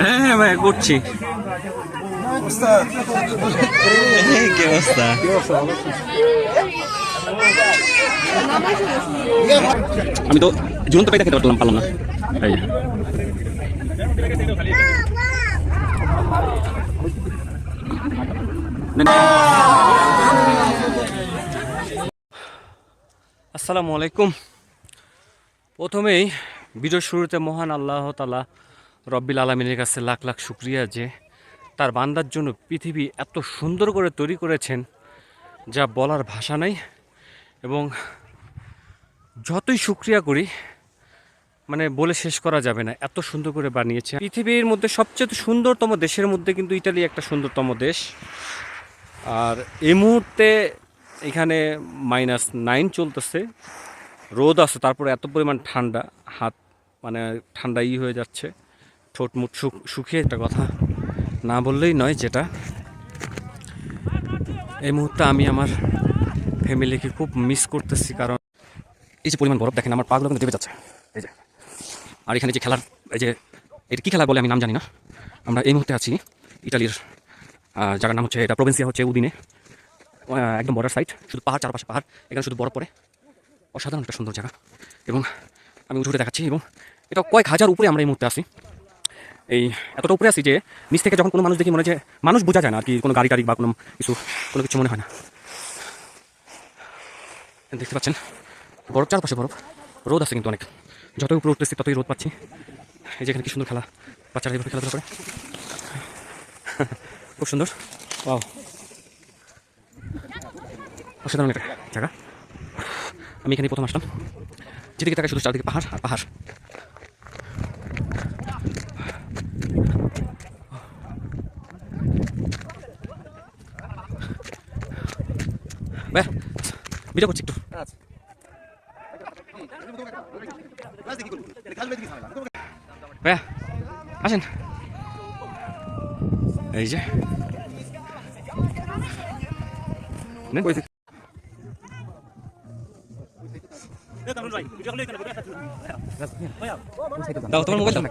হ্যাঁ হ্যাঁ ভাই করছি। কি অবস্থা? আমি তো ঝুলন্ত পাইতে খেতে পারলাম না। আসসালামু আলাইকুম। প্রথমেই ভিডিওর শুরুতে মহান আল্লাহ তাআলা রব্বিল আলামিনের কাছে লাখ লাখ শুকরিয়া যে তার বান্দার জন্য পৃথিবী এত সুন্দর করে তৈরি করেছেন যা বলার ভাষা নাই। এবং যতই শুকরিয়া করি মানে বলে শেষ করা যাবে না, এত সুন্দর করে বানিয়েছে। পৃথিবীর মধ্যে সবচেয়ে সুন্দরতম দেশের মধ্যে কিন্তু ইতালি একটা সুন্দরতম দেশ। আর এই মুহূর্তে এখানে -9 চলতেছে, রোদ আছে, তারপরে এত পরিমাণ ঠান্ডা, হাত মানে ঠান্ডা হয়ে যাচ্ছে, ঠোঁট মুখ শুকিয়ে। একটা কথা না বললেই নয়, যেটা এই মুহূর্তে আমি আমার ফ্যামিলিকে খুব মিস করতেছি। কারণ এই যে পরিমাণ বরফ দেখেন, আমার পাগুলো কিন্তু দেবে যাচ্ছে। এই যে, আর এখানে যে খেলার, এই যে এটা কী খেলা বলে আমি নাম জানি না। আমরা এই মুহূর্তে আছি ইটালির জায়গার নাম হচ্ছে, এটা প্রভিন্সিয়া হচ্ছে উদিনে, একদম বর্ডার সাইড, শুধু পাহাড়, চারপাশে পাহাড়, এখানে শুধু বরফ পড়ে। অসাধারণ একটা সুন্দর জায়গা। এবং আমি উঠে উঠে দেখাচ্ছি, এবং এটা কয়েক হাজার উপরে আমরা এই মুহূর্তে আসি। এই এতটা উপরে আসি যে নিচ থেকে যখন কোনো মানুষ দেখি মনে হয় যে মানুষ বোঝা যায় না আর কি, কোনো গাড়ি টাড়ি বা কোনো কিছু মনে হয় না। দেখতে পাচ্ছেন বরফ, চারপাশে বরফ, রোদ আছে কিন্তু অনেক। যতই উপরে উঠতেছি ততই রোদ পাচ্ছি। এই যে এখানে কি সুন্দর খেলা, বাচ্চারা এইভাবে খেলাধুলা করে, খুব সুন্দর। ওয়াও, অসাধারণ একটা জায়গা। আমি এখানে প্রথম আসলাম, যেদিকে তাকাই শুধু চারদিকে পাহাড় আর পাহাড়। ভাই ভিডিও করছি একটু। ভাইয়া আসেন, এই যে দাও তোমার মোবাইল দাও।